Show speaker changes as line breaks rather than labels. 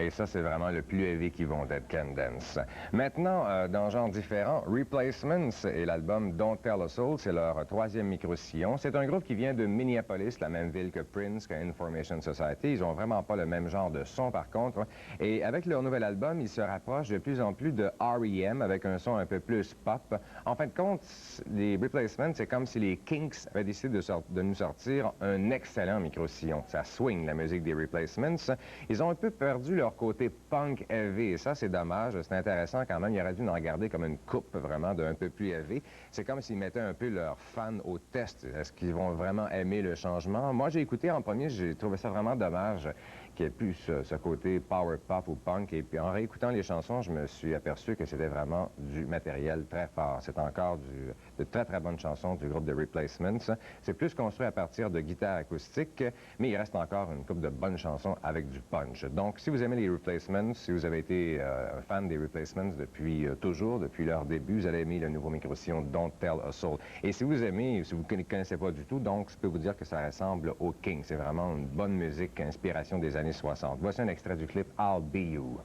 Et ça, c'est vraiment le plus heavy qui vont être Can Dance. Maintenant, dans un genre différent, Replacements et l'album Don't Tell a Soul, c'est leur troisième micro-sillon. C'est un groupe qui vient de Minneapolis, la même ville que Prince, que Information Society. Ils ont vraiment pas le même genre de son, par contre. Et avec leur nouvel album, ils se rapprochent de plus en plus de R.E.M. avec un son un peu plus pop. En fin de compte, les Replacements, c'est comme si les Kinks avaient décidé de nous sortir un excellent micro-sillon. Ça swing, la musique des Replacements. Ils ont un peu perdu leur côté punk heavy, et ça, c'est dommage. C'est intéressant quand même. Ils auraient dû en regarder comme une coupe vraiment d'un peu plus heavy. C'est comme s'ils mettaient un peu leurs fans au test. Est-ce qu'ils vont vraiment aimer le changement? Moi, j'ai écouté en premier, j'ai trouvé ça vraiment dommage qu'il y ait plus ce côté power pop ou punk. Et puis en réécoutant les chansons, je me suis aperçu que c'était vraiment du matériel très fort. C'est encore de très, très bonnes chansons du groupe The Replacements. C'est plus construit à partir de guitares acoustiques, mais il reste encore une couple de bonnes chansons avec du punch. Donc, si vous aimez les Replacements, si vous avez été un fan des Replacements depuis toujours, depuis leur début, vous allez aimer le nouveau micro-sillon Don't Tell a Soul. Et si vous aimez, si vous ne connaissez pas du tout, donc, je peux vous dire que ça ressemble au King. C'est vraiment une bonne musique, inspiration des années 60. Voici un extrait du clip I'll Be You.